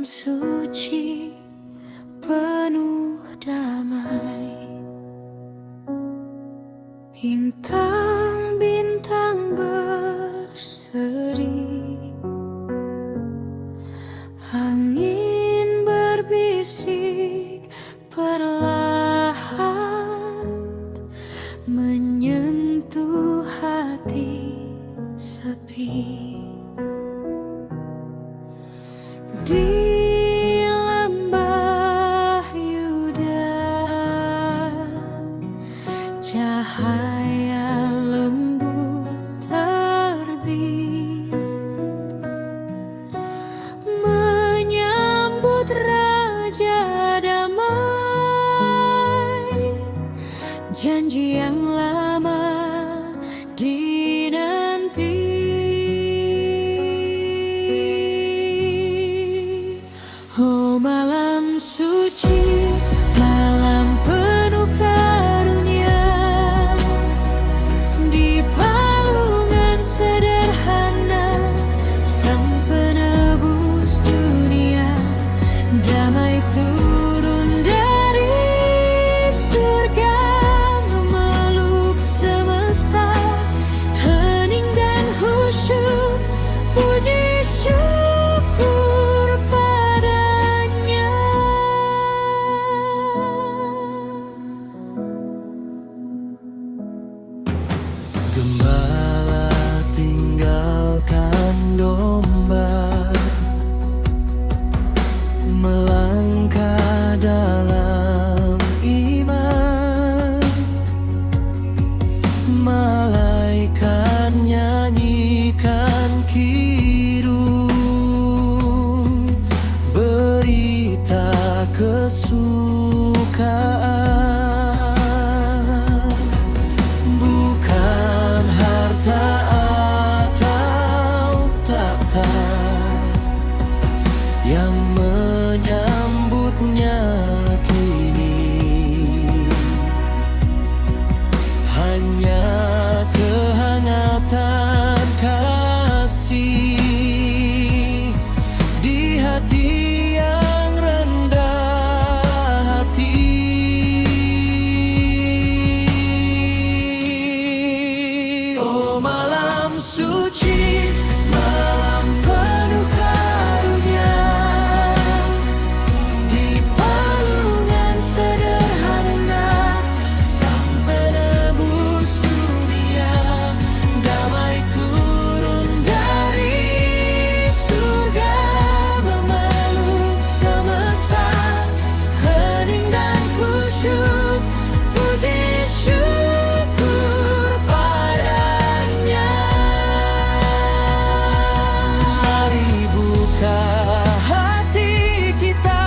suci penuh damai, bintang-bintang berseri, angin berbisik perlahan menyentuh hati sepi. Di lembah Yuda, cahaya lembut terbit, menyambut Raja Damai, janji yang lama dinanti. Oh malam suci, malam penuh karunia, di palungan sederhana Sang Penebus dunia, damai turun dari surga, memeluk semesta, hening dan khusyuk, puji syukur padanya. Gembala tinggalkan domba, melangkah dalam iman, malaikat nyanyikan kidung, berita kesukaan, bukan harta atau takhta yang menyambutnya kini, hanya kehangatan kasih di hati yang rendah hati. Oh malam suci, malam penuh karunia, di palungan sederhana Sang Penebus dunia, damai turun dari surga, memeluk semesta, hening dan khusyuk, puji syukur padanya. Mari buka hati kita,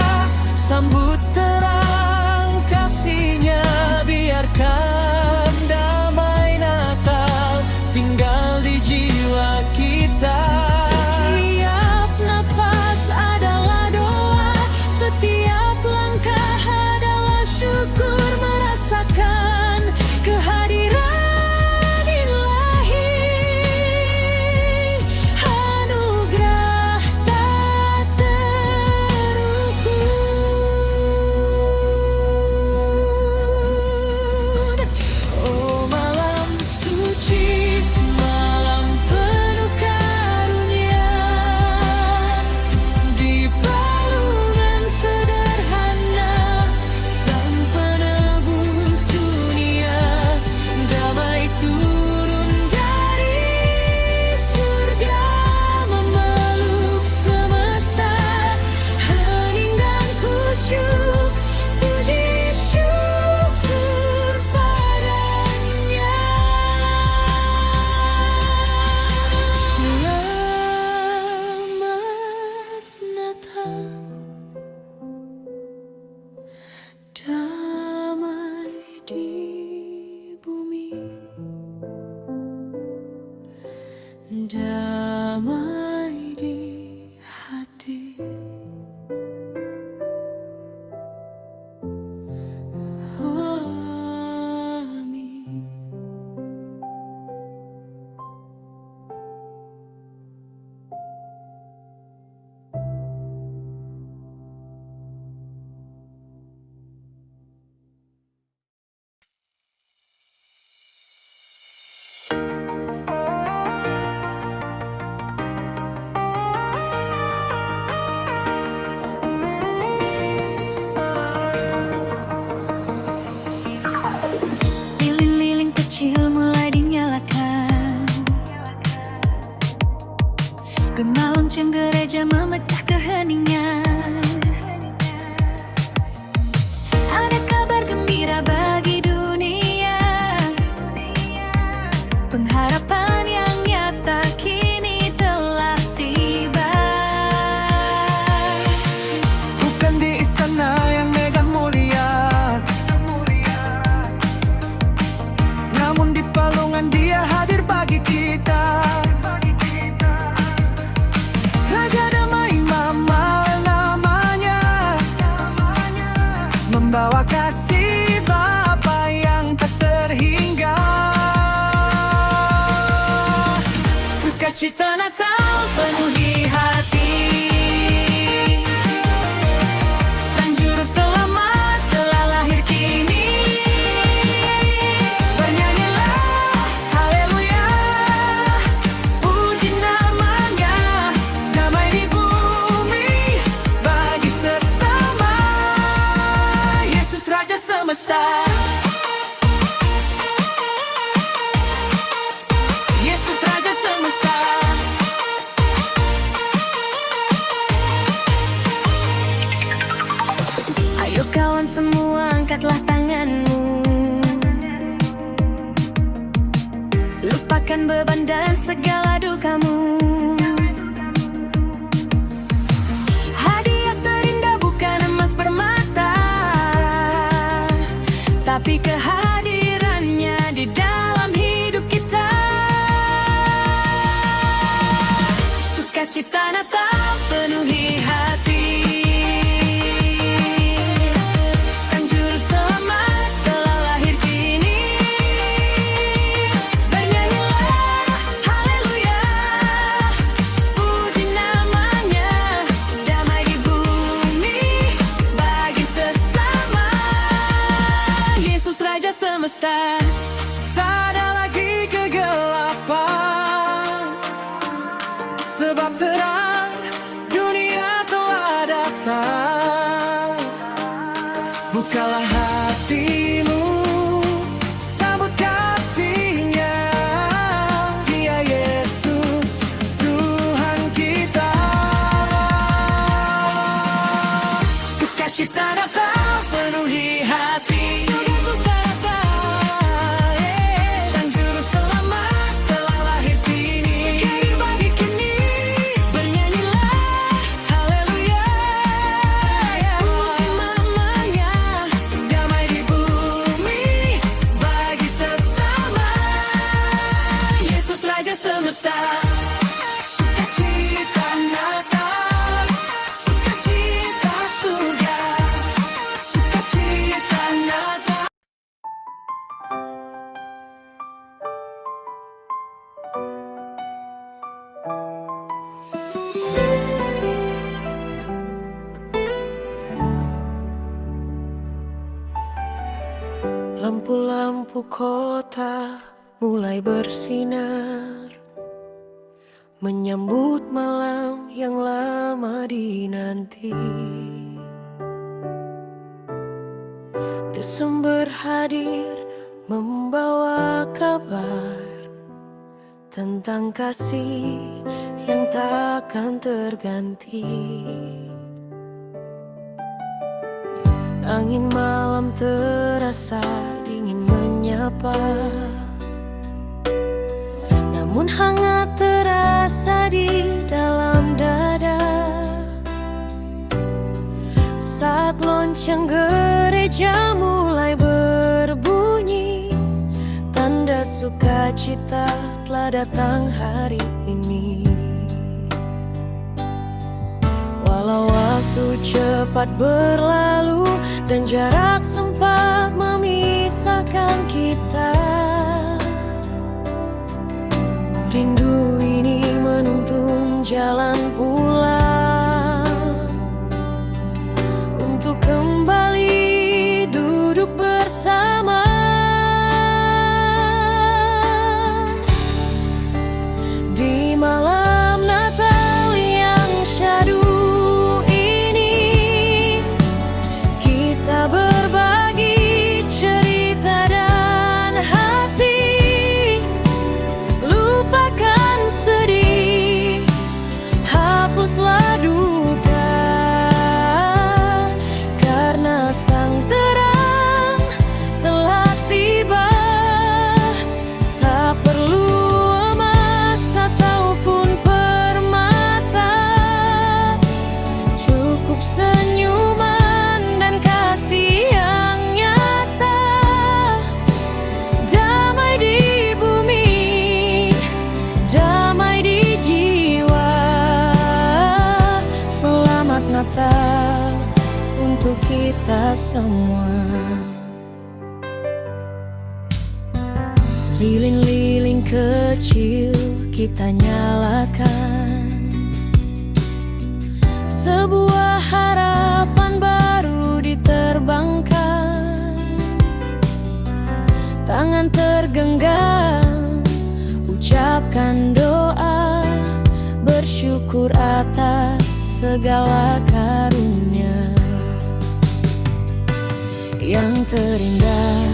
sambut terang kasih-Nya, biarkan damai Natal tinggal di jiwa kita. Setiap nafas adalah doa, setiap langkah adalah syukur, merasakan kehadiran Ilahi, anugerah tak terukur. Oh malam suci, malam penuh karunia, di palungan sederhana Sang Penebus dunia, damai turun dari surga, memeluk semesta, hening dan khusyuk, puji syukur padanya. Selamat Natal, damai di bumi, damai di hati. Amin. Sukacita Natal penuhi hati. Sang Juru Selamat telah lahir kini. Bernyanyilah haleluya, puji namanya. Damai di bumi bagi sesama. Yesus Raja Semesta. Yesus Raja Semesta. Ayo kawan semua, angkatlah tanganmu. Lupakan beban dan segala dukamu. Hadiah terindah bukan emas permata, tapi kehadirannya di dalam hidup kita. Sukacita Natal penuhi hati. Sang Juru Selamat telah lahir kini. Bernyanyilah haleluya, puji namanya. Damai di bumi bagi sesama. Yesus Raja Semesta. Tak ada lagi kegelapan, sebab terang dunia telah datang. Bukalah hatimu, sambut kasih-Nya. Dia Yesus, Tuhan kita. Sukacita Natal penuhi hati. Sukacita Natal, Sang Juru Selamat telah lahir kini. Lahir bagi kini. Bernyanyilah haleluya, puji namanya. Damai di bumi bagi sesama. Yesus Raja Semesta. Sukacita Natal, sukacita surga. Sukacita Natal. Lampu-lampu kota mulai bersinar, menyambut malam yang lama dinanti. Desember hadir membawa kabar tentang kasih yang takkan terganti. Angin malam terasa dingin menyapa, namun hangat terasa di dalam dada. Saat lonceng gereja mulai berbunyi, tanda sukacita telah datang hari ini. Walau waktu cepat berlalu dan jarak sempat memisahkan kita, rindu ini menuntun jalan pulang untuk kembali duduk bersama. Di malam Natal yang syahdu ini, kita berbagi cerita dan hati. Lupakan sedih, hapuslah duka, karena sang terang telah tiba. Tak perlu emas ataupun permata, cukup senyuman dan kasih yang nyata. Damai di bumi, damai di jiwa. Selamat Natal untuk kita semua. Lilin-lilin kecil kita nyalakan, sebuah harapan baru diterbangkan. Tangan tergenggam, ucapkan doa, bersyukur atas segala karunia. Yang terindah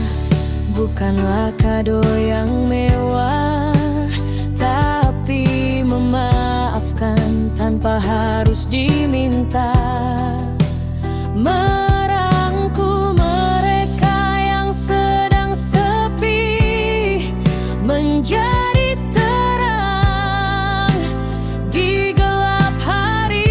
bukanlah kado yang mewah, tapi memaafkan tanpa harus diminta. Merangkul mereka yang sedang sepi, menjadi terang di gelap hari.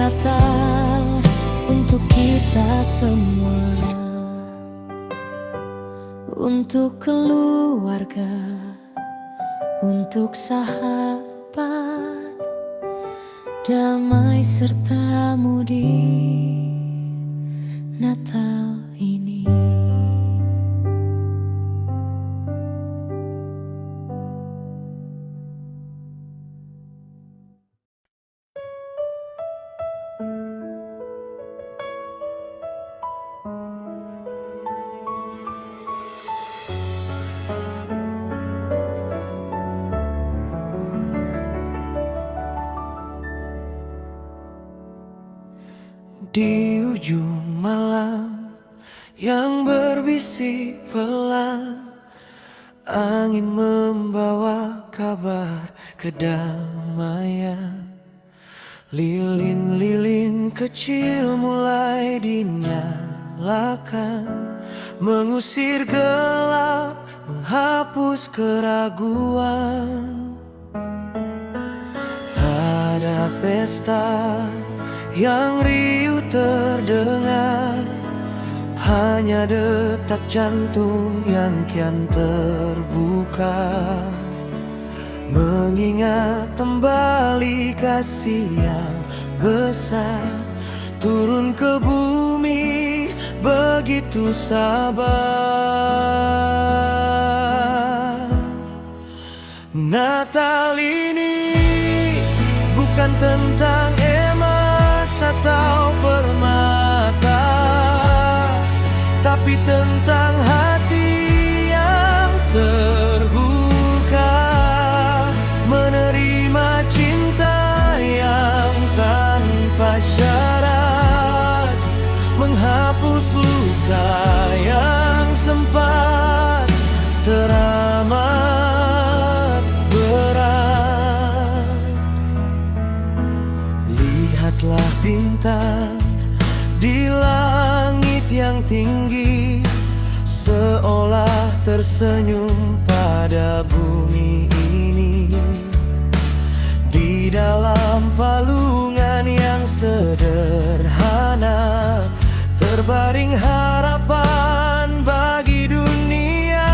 Natal untuk kita semua, untuk keluarga, untuk sahabat, damai sertamu di Natal ini. Di ujung malam yang berbisik pelan, angin membawa kabar kedamaian. Lilin-lilin kecil mulai dinyalakan, mengusir gelap, menghapus keraguan. Tak ada pesta yang riuh terdengar, hanya detak jantung yang kian terbuka, mengingat kembali kasih yang besar turun ke bumi begitu sabar. Natal ini bukan tentang atau permata, tapi tentang hati yang terbuka, menerima cinta yang tanpa syarat, menghapus luka yang sempat teramat berat. Lihatlah bintang di langit yang tinggi, seolah tersenyum pada bumi ini. Di dalam palungan yang sederhana, terbaring harapan bagi dunia.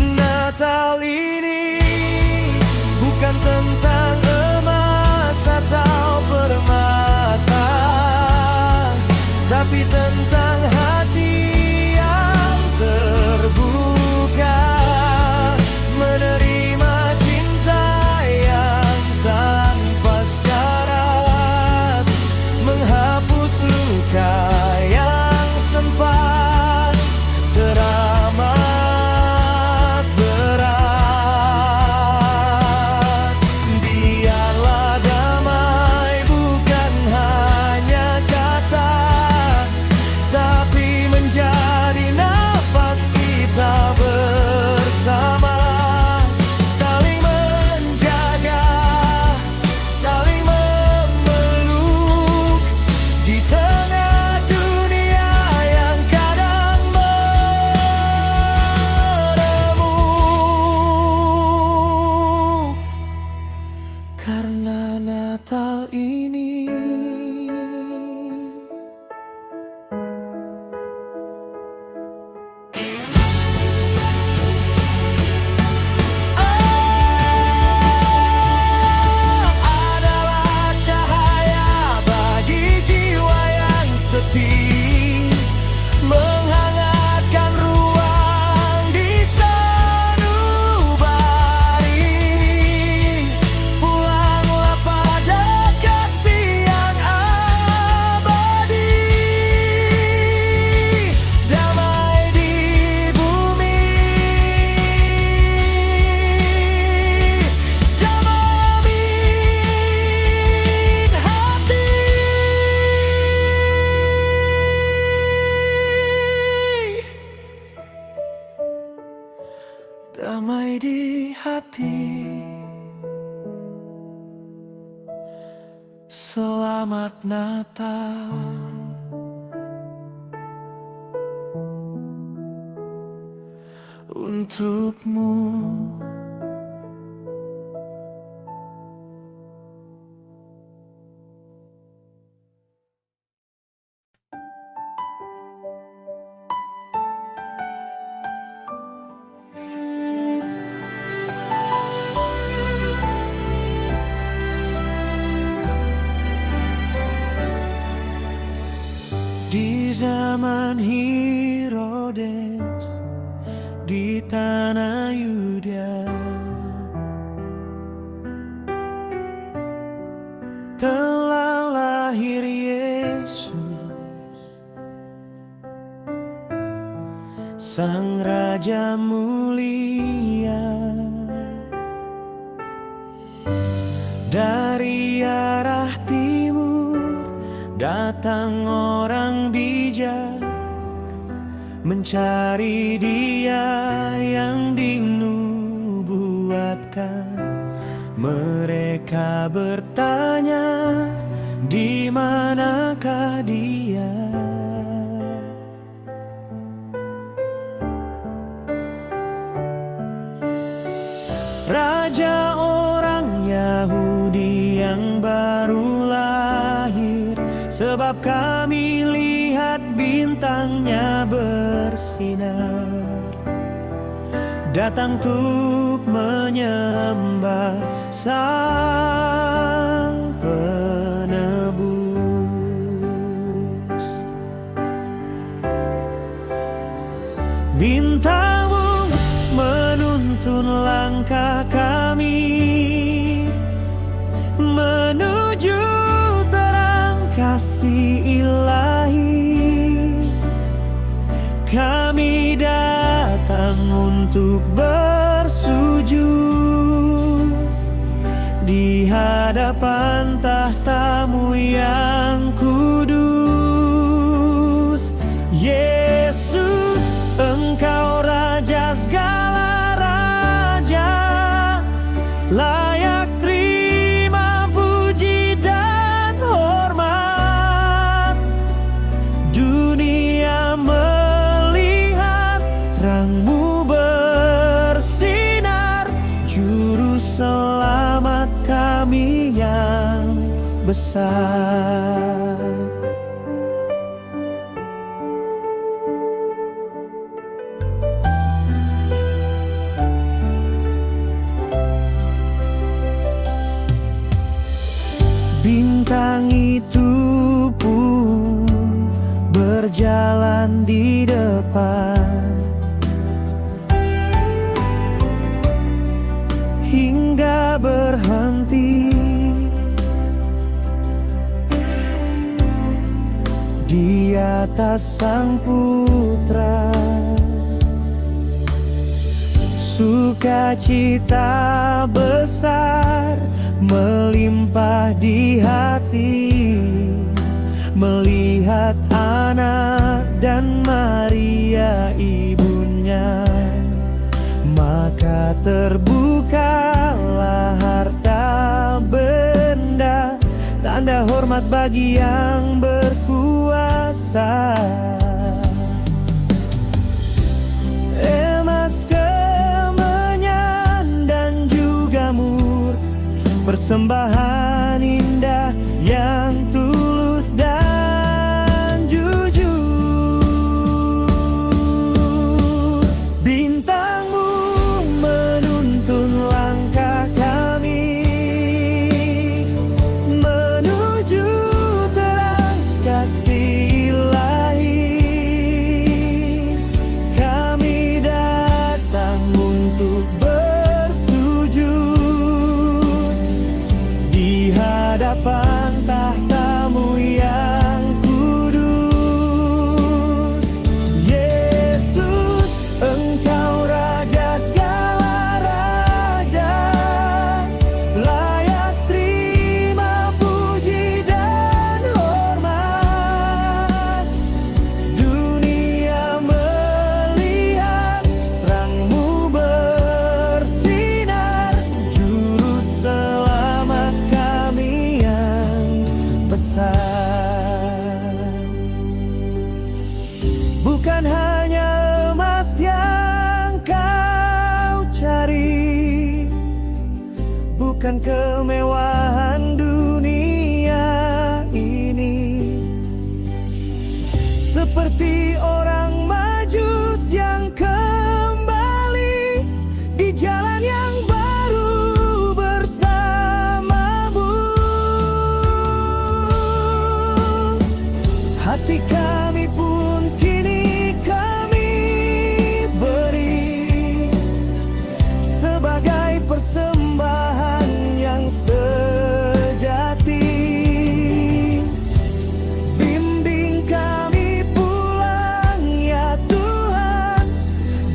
Natal ini bukan tentang emas atau permata, Karena Natal ini adalah cahaya bagi jiwa yang sepi, menghangatkan ruang di sanubari. Pulanglah pada kasih yang abadi, damai di bumi, jamin hati. Damai di hati. Selamat Natal untukmu. Di zaman Herodes, di tanah Yudea, telah lahir Yesus, Sang Raja mulia. Dari arah timur datang orang bijak, mencari Dia yang dinubuatkan. Mereka bertanya, di manakah Dia? Raja orang Yahudi yang baru lahir, sebab kami lihat bintangnya bersinar, datang untuk menyembah Sang Penebus. Bintangmu menuntun langkah kami menuju terang kasih ilahi. Kami datang untuk bersujud di hadapan tahta-Mu yang kudus. Yesus, Engkau Raja segala raja, layak terima puji dan hormat. Dunia melihat terang-Mu bersinar, juru selamat kami yang besar. Bintang itu pun berjalan di depan, hingga berhenti di atas Sang Putra. Sukacita besar melimpah di hati, melihat anak dan Maria ibunya. Maka terbukalah harta benda, tanda hormat bagi yang berkuasa. persembahan indah yang tulus dan jujur. Bintangmu menuntun langkah kami menuju terang kasih ilahi. Kami datang untuk bersujud di hadapan tahta-Mu yang kudus. Yesus, Engkau Raja segala raja, layak terima puji dan hormat. Dunia melihat terang-Mu bersinar, juru selamat kami yang besar. Bukan hanya emas yang Kau cari, bukan kemewahan dunia ini. Seperti orang Majus yang kembali di jalan yang baru bersama-Mu. Hati kami pun kini kami beri sebagai persembahan yang sejati. Bimbing kami pulang ya Tuhan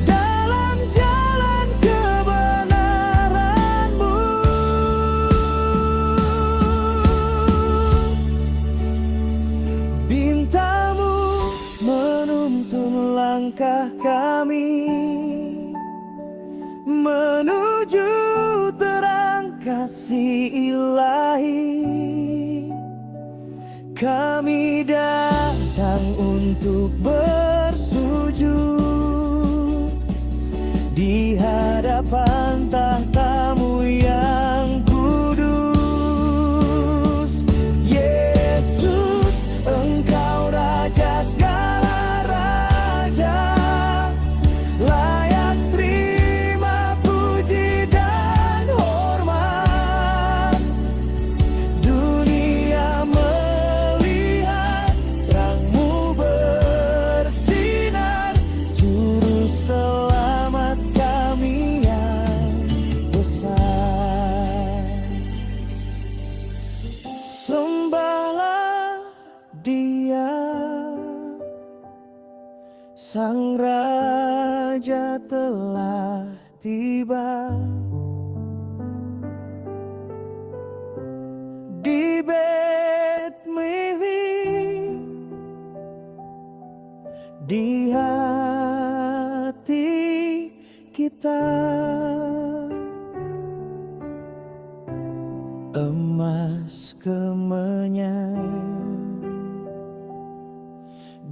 dalam jalan kebenaran-Mu. Bintang-Mu menuntun langkah kami menuju terang kasih ilahi. Kami datang untuk bersujud di hadapan tahta-Mu yang kudus. Yesus, Engkau Raja segala raja, layak terima puji dan hormat. Dunia melihat terang-Mu bersinar, juru selamat kami yang besar. Sembahlah Dia, Sang Raja telah tiba di Betlehem, di hati kita. Emas kemenyan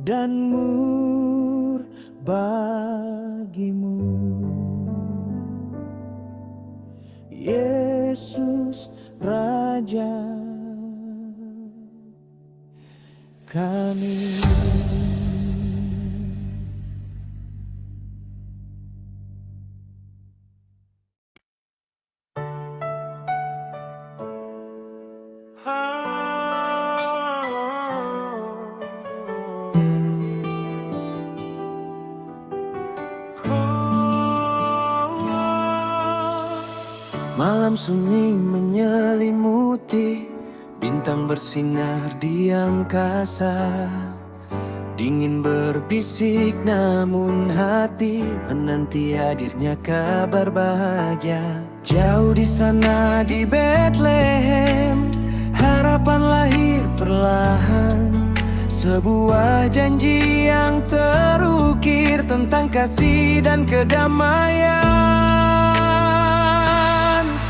dan mur bagimu, Yesus Raja kami. Malam sunyi menyelimuti, bintang bersinar di angkasa. Dingin berbisik namun hati menanti hadirnya kabar bahagia. Jauh di sana di Betlehem, harapan lahir perlahan. Sebuah janji yang terukir tentang kasih dan kedamaian.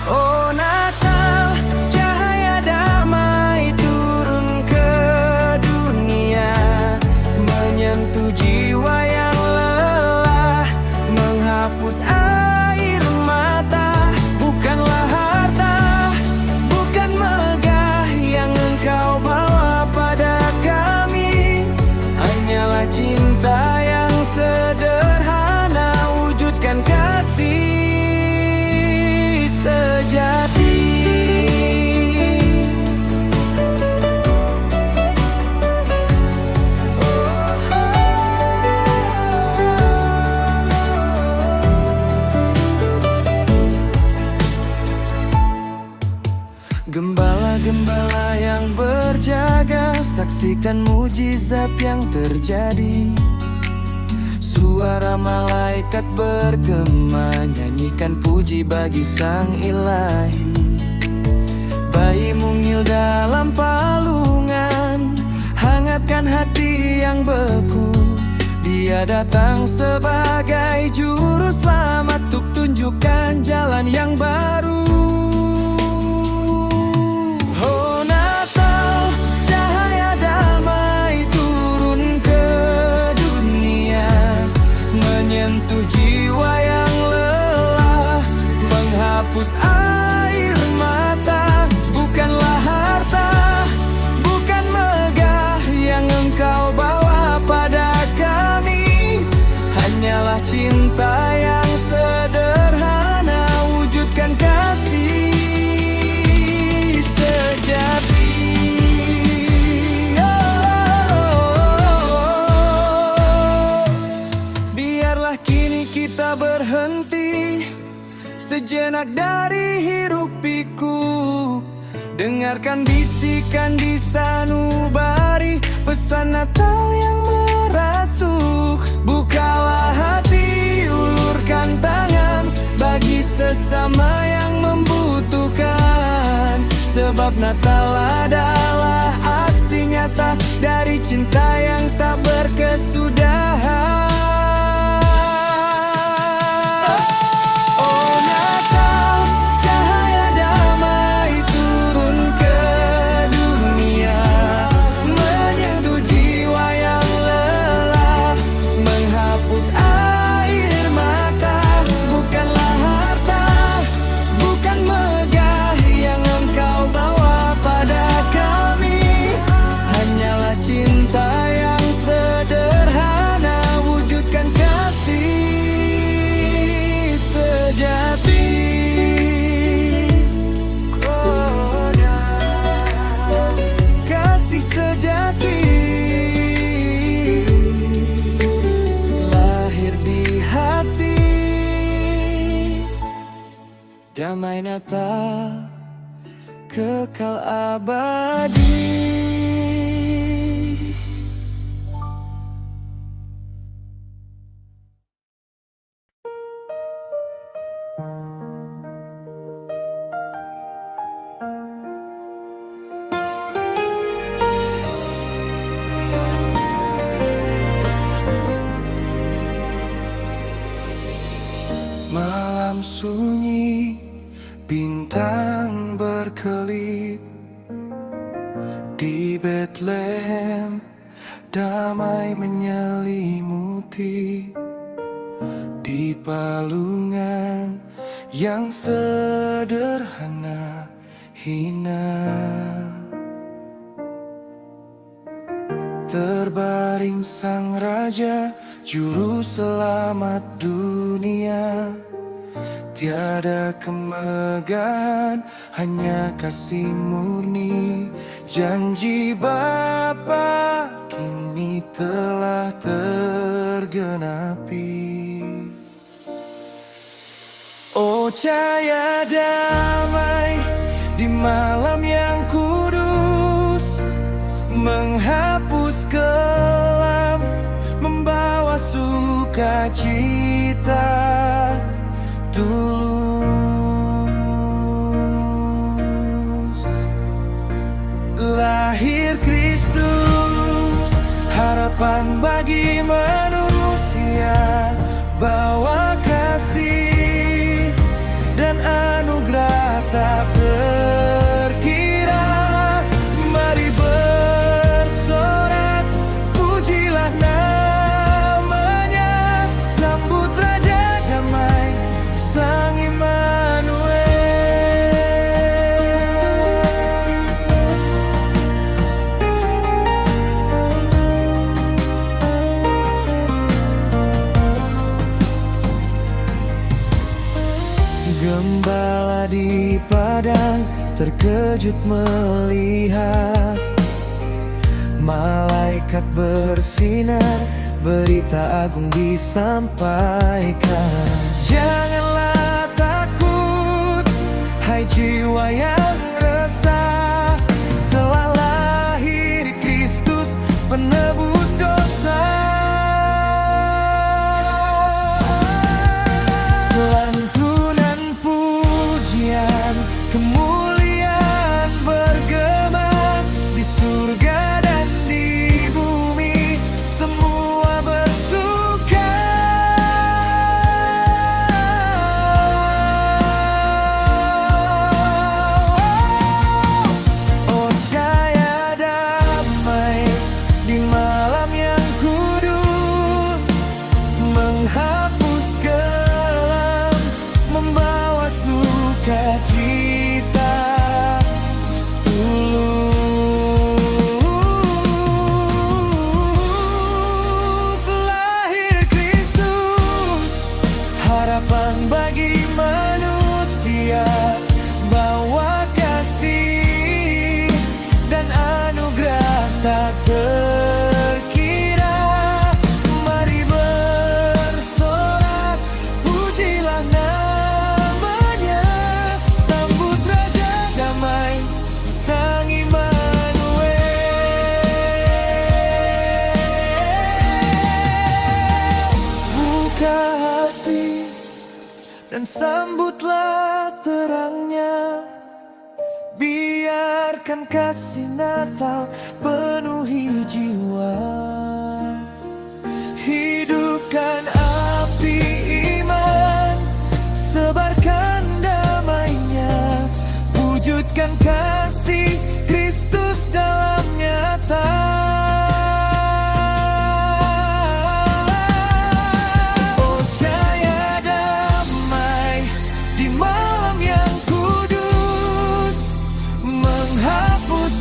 Oh Natal, cahaya damai turun ke dunia, menyentuh jiwa yang lelah, menghapus air mata. Bukanlah harta, Saksikan mujizat yang terjadi. Suara malaikat bergema, nyanyikan puji bagi Sang Ilahi. Bayi mungil dalam palungan, hangatkan hati yang beku. Dia datang sebagai juru selamat untuk tunjukkan jalan yang baru. Oh Natal, cahaya damai turun ke dunia, menyentuh jiwa yang lelah, menghapus air mata. Bukanlah harta, bukan megah yang engkau bawa pada kami, hanyalah cinta yang sederhana, wujudkan kasih sejati. Biarlah kini kita berhenti sejenak dari hiruk pikuk, dengarkan bisikan di sanubari, pesan Natal yang merasuk. Bukalah hati, ulurkan tangan bagi sesama yang membutuhkan. Sebab Natal adalah aksi nyata dari cinta yang tak berkesudahan. Damai Natal kekal abadi. Malam sunyi, bintang berkelip di Bethlehem, damai menyelimuti. Di palungan yang sederhana, hina, terbaring Sang Raja, Juru Selamat dunia. Tiada kemegahan, hanya kasih murni. Janji Bapa kini telah tergenapi. Oh cahaya damai di malam yang kudus, menghapus kelam, membawa sukacita. Tulus lahir Kristus, harapan bagi manusia. Bawa kasih dan anugerah tak terkira. Mari bersorak, pujilah namanya. Sambut Raja Damai, Sang Immanuel. Gembala di padang terkejut melihat malaikat bersinar, berita agung disampaikan. Janganlah takut, hai jiwa yang resah, telah lahir Kristus. dan sambutlah terangnya. Biarkan kasih Natal penuhi jiwa. Hidupkan api iman, sebarkan damainya, wujudkan kasih Kristus dalam nyata. Oh cahaya damai di malam yang kudus, menghapus